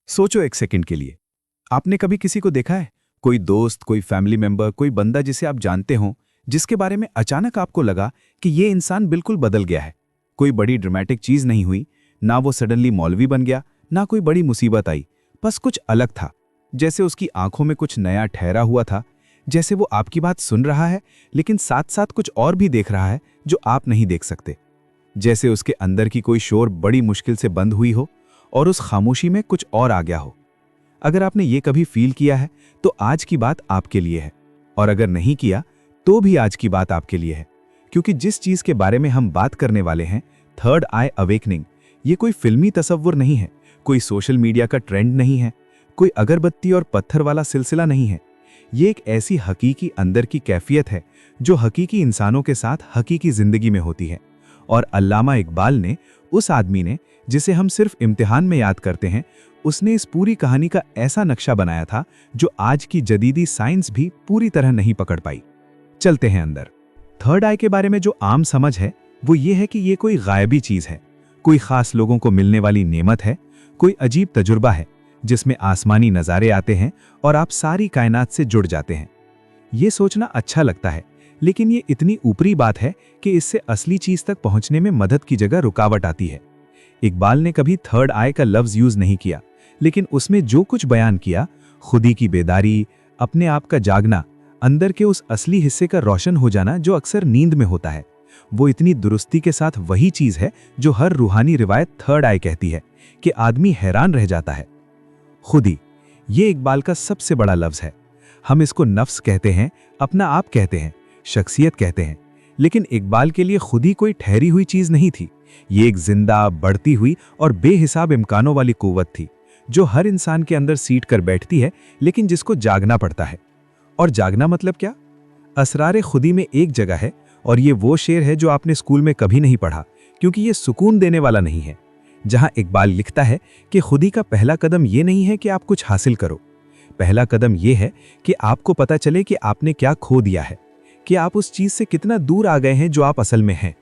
सोचो एक सेकंड के लिए। आपने कभी किसी को देखा है, कोई दोस्त, कोई फैमिली मेंबर, कोई बंदा जिसे आप जानते हो, जिसके बारे में अचानक आपको लगा कि ये इंसान बिल्कुल बदल गया है। कोई बड़ी ड्रामेटिक चीज नहीं हुई, ना वो सडनली मौलवी बन गया, ना कोई बड़ी मुसीबत आई, बस कुछ अलग था। जैसे उसकी आंखों में कुछ नया ठहरा हुआ था, जैसे वो आपकी बात सुन रहा है लेकिन साथ साथ कुछ और भी देख रहा है जो आप नहीं देख सकते। जैसे उसके अंदर की कोई शोर बड़ी मुश्किल से बंद हुई हो और उस खामोशी में कुछ और आ गया हो। अगर आपने ये कभी फील किया है तो आज की बात आपके लिए है, और अगर नहीं किया तो भी आज की बात आपके लिए है। क्योंकि जिस चीज के बारे में हम बात करने वाले हैं, थर्ड आई अवेकनिंग, ये कोई फिल्मी तस्वुर नहीं है, कोई सोशल मीडिया का ट्रेंड नहीं है, कोई अगरबत्ती और पत्थर वाला सिलसिला नहीं है। ये एक ऐसी हकीकी अंदर की कैफियत है जो हकीकी इंसानों के साथ हकीकी जिंदगी में होती है। और अल्लामा इकबाल ने, उस आदमी ने जिसे हम सिर्फ इम्तिहान में याद करते हैं, उसने इस पूरी कहानी का ऐसा नक्शा बनाया था जो आज की जदीदी साइंस भी पूरी तरह नहीं पकड़ पाई। चलते हैं अंदर। थर्ड आई के बारे में जो आम समझ है वो ये है कि ये कोई गायबी चीज है, कोई खास लोगों को मिलने वाली नेमत है, कोई अजीब तजुर्बा है जिसमें आसमानी नज़ारे आते हैं और आप सारी कायनात से जुड़ जाते हैं। ये सोचना अच्छा लगता है, लेकिन ये इतनी ऊपरी बात है कि इससे असली चीज तक पहुंचने में मदद की जगह रुकावट आती है। इकबाल ने कभी थर्ड आई का लफ्ज यूज नहीं किया, लेकिन उसमें जो कुछ बयान किया, खुदी की बेदारी, अपने आप का जागना, अंदर के उस असली हिस्से का रोशन हो जाना जो अक्सर नींद में होता है, वो इतनी दुरुस्ती के साथ वही चीज है जो हर रूहानी रिवायत थर्ड आई कहती है कि आदमी हैरान रह जाता है। खुदी, ये इकबाल का सबसे बड़ा लफ्ज है। हम इसको नफ्स कहते हैं, अपना आप कहते हैं, शख्सियत कहते हैं, लेकिन इकबाल के लिए खुदी कोई ठहरी हुई चीज नहीं थी। ये एक जिंदा, बढ़ती हुई और बेहिसाब इम्कानों वाली कुव्वत थी जो हर इंसान के अंदर सीट कर बैठती है, लेकिन जिसको जागना पड़ता है। और जागना मतलब क्या? असरारे खुदी में एक जगह है, और ये वो शेर है जो आपने स्कूल में कभी नहीं पढ़ा, क्योंकि ये सुकून देने वाला नहीं है। जहां इकबाल लिखता है कि खुदी का पहला कदम ये नहीं है कि आप कुछ हासिल करो, पहला कदम ये है कि आपको पता चले कि आपने क्या खो दिया है, कि आप उस चीज से कितना दूर आ गए हैं जो आप असल में हैं।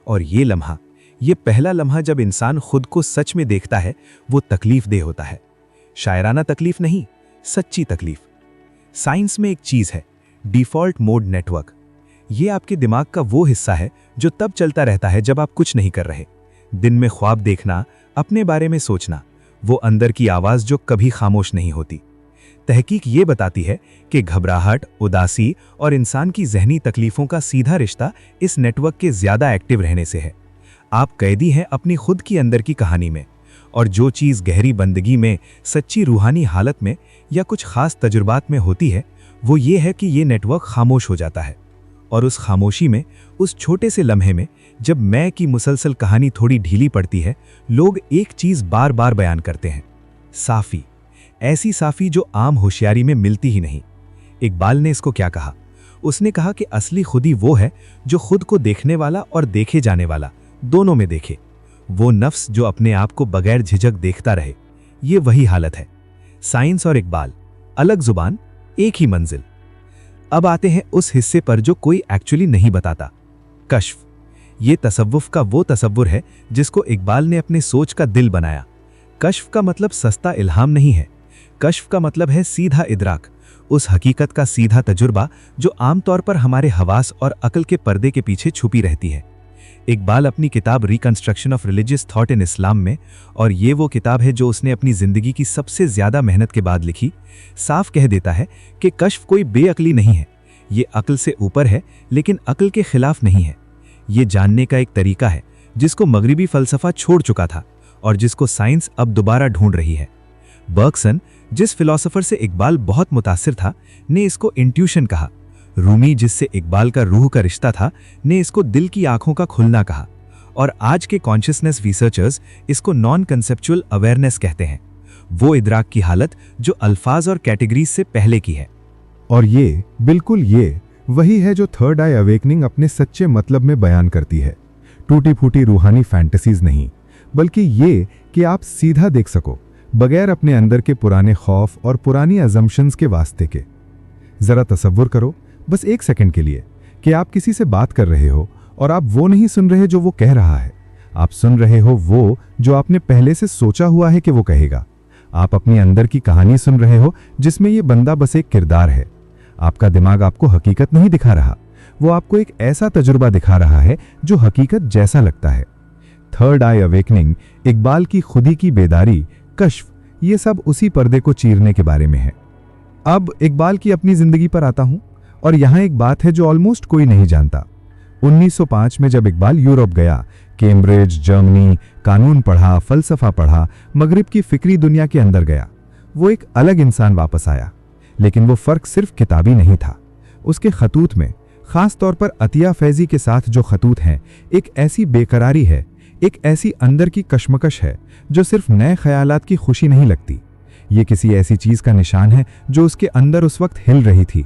और ये लम्हा, ये पहला लम्हा जब इंसान खुद को सच में देखता है, वो तकलीफ दे होता है। शायराना तकलीफ नहीं, सच्ची तकलीफ। साइंस में एक चीज है, डिफॉल्ट मोड नेटवर्क। ये आपके दिमाग का वो हिस्सा है जो तब चलता रहता है जब आप कुछ नहीं कर रहे। दिन में ख्वाब देखना, अपने बारे में सोचना, वो अंदर की आवाज जो कभी खामोश नहीं होती। तहकीक ये बताती है कि घबराहट, उदासी और इंसान की जहनी तकलीफों का सीधा रिश्ता इस नेटवर्क के ज्यादा एक्टिव रहने से है। आप कैदी हैं अपनी खुद की अंदर की कहानी में, और जो चीज गहरी बंदगी में, सच्ची रूहानी हालत में या कुछ खास तजुर्बात में होती है, वो ये है कि ये नेटवर्क खामोश हो जाता है। और उस खामोशी में, उस छोटे से लम्हे में, जब मैं की मुसलसल कहानी थोड़ी ढीली पड़ती है, लोग एक चीज बार बार बयान करते हैं, साफी। ऐसी साफी जो आम होशियारी में मिलती ही नहीं। इकबाल ने इसको क्या कहा? उसने कहा कि असली खुदी वो है जो खुद को देखने वाला और देखे जाने वाला दोनों में देखे। वो नफ्स जो अपने आप को बगैर झिझक देखता रहे। ये वही हालत है। साइंस और इकबाल, अलग जुबान, एक ही मंजिल। अब आते हैं उस हिस्से पर जो कोई एक्चुअली नहीं बताता, कश्फ। ये तसव्वुफ का वो तसव्वुर है जिसको इकबाल ने अपने सोच का दिल बनाया। कश्फ का मतलब सस्ता इल्हाम नहीं है। कश्फ का मतलब है सीधा इदराक, उस हकीकत का सीधा तजुर्बा जो आमतौर पर हमारे हवास और अकल के पर्दे के पीछे छुपी रहती है। इकबाल अपनी किताब reconstruction of religious thought in Islam में, और ये वो किताब है जो उसने अपनी जिंदगी की सबसे ज्यादा मेहनत के बाद लिखी, साफ कह देता है कि कश्फ कोई बेअक्ली नहीं है। ये अक्ल से ऊपर है, लेकिन अक्ल के खिलाफ नहीं है। ये जानने का एक तरीका है जिसको मगरिबी फलसफा छोड़ चुका था और जिसको साइंस अब दोबारा ढूंढ रही है। बर्गसन, जिस फिलोसोफर से इकबाल बहुत मुतासिर था, ने इसको इंट्यूशन कहा। रूमी, जिससे इकबाल का रूह का रिश्ता था, ने इसको दिल की आंखों का खुलना कहा। और आज के कॉन्शियसनेस रिसर्चर्स इसको नॉन कंसेप्चुअल अवेयरनेस कहते हैं, वो इदराक की हालत जो अल्फाज और कैटेगरीज से पहले की है। और ये, बिल्कुल ये वही है जो थर्ड आई अवेकनिंग अपने सच्चे मतलब में बयान करती है। टूटी फूटी रूहानी फैंटेसीज नहीं, बल्कि ये कि आप सीधा देख सको, बगैर अपने अंदर के पुराने खौफ और पुरानी अजम्पशंस के वास्ते के। जरा तसव्वुर करो, बस एक सेकंड के लिए, कि आप किसी से बात कर रहे हो और आप वो नहीं सुन रहे जो वो कह रहा है, आप सुन रहे हो वो जो आपने पहले से सोचा हुआ है कि वो कहेगा। आप अपनी अंदर की कहानी सुन रहे हो जिसमें ये बंदा बस एक किरदार है। आपका दिमाग आपको हकीकत नहीं दिखा रहा, वो आपको एक ऐसा तजुर्बा दिखा रहा है जो हकीकत जैसा लगता है। थर्ड आई अवेकनिंग, इकबाल की खुदी की बेदारी, कश्फ, ये सब उसी पर्दे को चीरने के बारे में है। अब इकबाल की अपनी जिंदगी पर आता हूं, और यहां एक बात है जो ऑलमोस्ट कोई नहीं जानता। 1905 में जब इकबाल यूरोप गया, कैम्ब्रिज, जर्मनी, कानून पढ़ा, फलसफा पढ़ा, मगरिब की फिक्री दुनिया के अंदर गया, वो एक अलग इंसान वापस आया। लेकिन वो फर्क सिर्फ किताबी नहीं था। उसके खतूत में, खास तौर पर अतिया फैजी के साथ जो खतूत हैं, एक ऐसी बेकरारी है, एक ऐसी अंदर की कशमकश है जो सिर्फ नए ख्यालात की खुशी नहीं लगती। ये किसी ऐसी चीज का निशान है जो उसके अंदर उस वक्त हिल रही थी।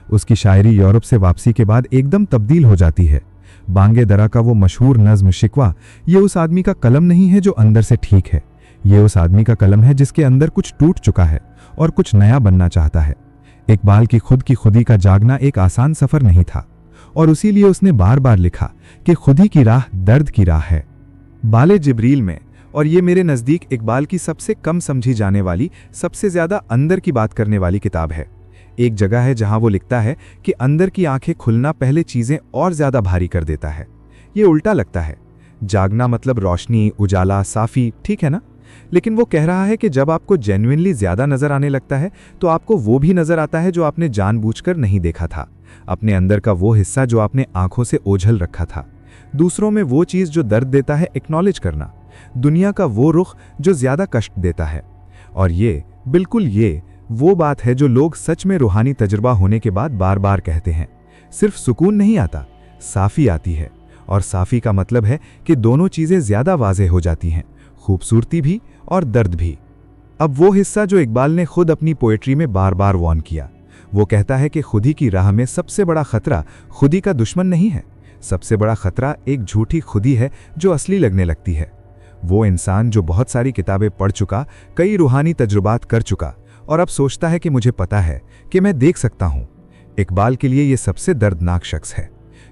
उसकी शायरी यूरोप से वापसी के बाद एकदम तब्दील हो जाती है। बांगे दरा का वो मशहूर नज्म शिकवा, ये उस आदमी का कलम नहीं है जो अंदर से ठीक है। ये उस आदमी का कलम है जिसके अंदर कुछ टूट चुका है और कुछ नया बनना चाहता है। इकबाल की खुदी का जागना एक आसान सफर नहीं था, और इसीलिए उसने बार बार लिखा कि खुदी की राह दर्द की राह है। बाले जिब्रील में, और ये मेरे नज़दीक इकबाल की सबसे कम समझी जाने वाली, सबसे ज़्यादा अंदर की बात करने वाली किताब है। एक जगह है जहां वो लिखता है कि अंदर की आंखें खुलना पहले चीज़ें और ज़्यादा भारी कर देता है। ये उल्टा लगता है। जागना मतलब रोशनी, उजाला, साफ़ी, ठीक है ना? लेकिन वो कह रहा है कि जब आपको जेन्युइनली ज़्यादा नज़र आने लगता है तो आपको वो भी नज़र आता है जो आपने जानबूझकर नहीं देखा था। अपने अंदर का वो हिस्सा जो आपने आंखों से ओझल रखा था। दूसरों में वो चीज़ जो दर्द देता है एक्नॉलेज करना। दुनिया का वो रुख जो ज़्यादा कष्ट देता है। और ये, बिल्कुल ये वो बात है जो लोग सच में रूहानी तजुर्बा होने के बाद बार बार कहते हैं। सिर्फ सुकून नहीं आता, साफ़ी आती है। और साफ़ी का मतलब है कि दोनों चीज़ें ज़्यादा वाज़ेह हो जाती हैं, खूबसूरती भी और दर्द भी। अब वो हिस्सा जो इकबाल ने खुद अपनी पोएट्री में बार बार वॉर्न किया। वो कहता है कि खुदी की राह में सबसे बड़ा खतरा खुदी का दुश्मन नहीं है, सबसे बड़ा खतरा एक झूठी खुदी है जो असली लगने लगती है। वो इंसान जो बहुत सारी किताबें पढ़ चुका, कई रूहानी तजुर्बात कर चुका, और अब सोचता है कि मुझे पता है कि मैं देख सकता हूँ। इकबाल के लिए ये सबसे दर्दनाक शख्स है,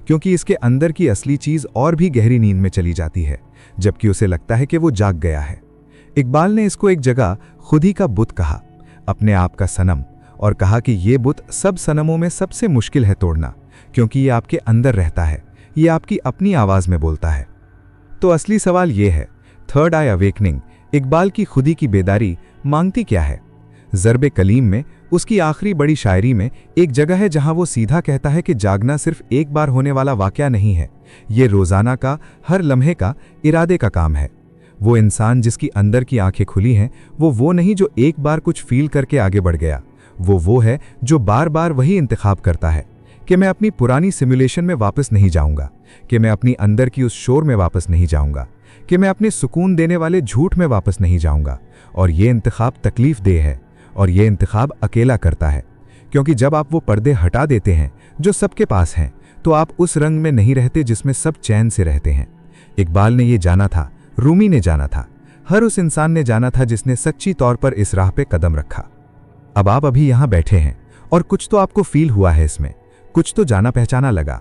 क्योंकि इसके अंदर की असली चीज़ और भी गहरी नींद में चली जाती है, जबकि उसे लगता है कि वो जाग गया है। इकबाल ने इसको एक जगह खुदी का बुत कहा, अपने आप का सनम, और कहा कि ये बुत सब सनमों में सबसे मुश्किल है तोड़ना, क्योंकि ये आपके अंदर रहता है, ये आपकी अपनी आवाज़ में बोलता है। तो असली सवाल ये है, थर्ड आई अवेकनिंग, इकबाल की खुदी की बेदारी मांगती क्या है? ज़र्ब कलीम में, उसकी आखिरी बड़ी शायरी में एक जगह है जहां वो सीधा कहता है कि जागना सिर्फ एक बार होने वाला वाक़या नहीं है, ये रोज़ाना का, हर लम्हे का, इरादे का काम है। वो इंसान जिसकी अंदर की आंखें खुली हैं, वो नहीं जो एक बार कुछ फील करके आगे बढ़ गया। वो है जो बार बार वही इंतखाब करता है कि मैं अपनी पुरानी सिमुलेशन में वापस नहीं जाऊंगा, कि मैं अपनी अंदर की उस शोर में वापस नहीं जाऊंगा, कि मैं अपने सुकून देने वाले झूठ में वापस नहीं जाऊंगा। और ये इंतखाब तकलीफ देह है, और ये इंतखाब अकेला करता है, क्योंकि जब आप वो पर्दे हटा देते हैं जो सबके पास हैं, तो आप उस रंग में नहीं रहते जिसमें सब चैन से रहते हैं। इकबाल ने ये जाना था, रूमी ने जाना था, हर उस इंसान ने जाना था जिसने सच्ची तौर पर इस राह पे कदम रखा। अब आप अभी यहाँ बैठे हैं और कुछ तो आपको फील हुआ है इसमें, कुछ तो जाना पहचाना लगा।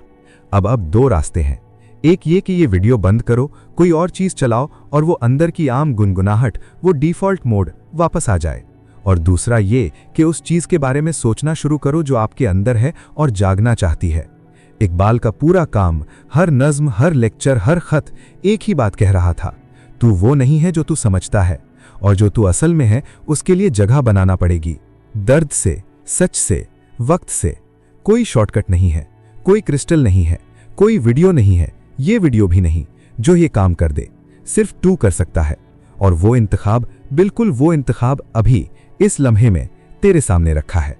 अब दो रास्ते हैं, एक ये कि ये वीडियो बंद करो, कोई और चीज़ चलाओ और वो अंदर की आम गुनगुनाहट, वो डिफ़ॉल्ट मोड वापस आ जाए, और दूसरा ये कि उस चीज़ के बारे में सोचना शुरू करो जो आपके अंदर है और जागना चाहती है। इकबाल का पूरा काम, हर नज्म, हर लेक्चर, हर खत एक ही बात कह रहा था, तू वो नहीं है जो तू समझता है, और जो तू असल में है उसके लिए जगह बनाना पड़ेगी। दर्द से, सच से, वक्त से। कोई शॉर्टकट नहीं है, कोई क्रिस्टल नहीं है, कोई वीडियो नहीं है, ये वीडियो भी नहीं जो ये काम कर दे। सिर्फ तू कर सकता है, और वो इंतखाब, बिल्कुल वो इंतखाब अभी इस लम्हे में तेरे सामने रखा है।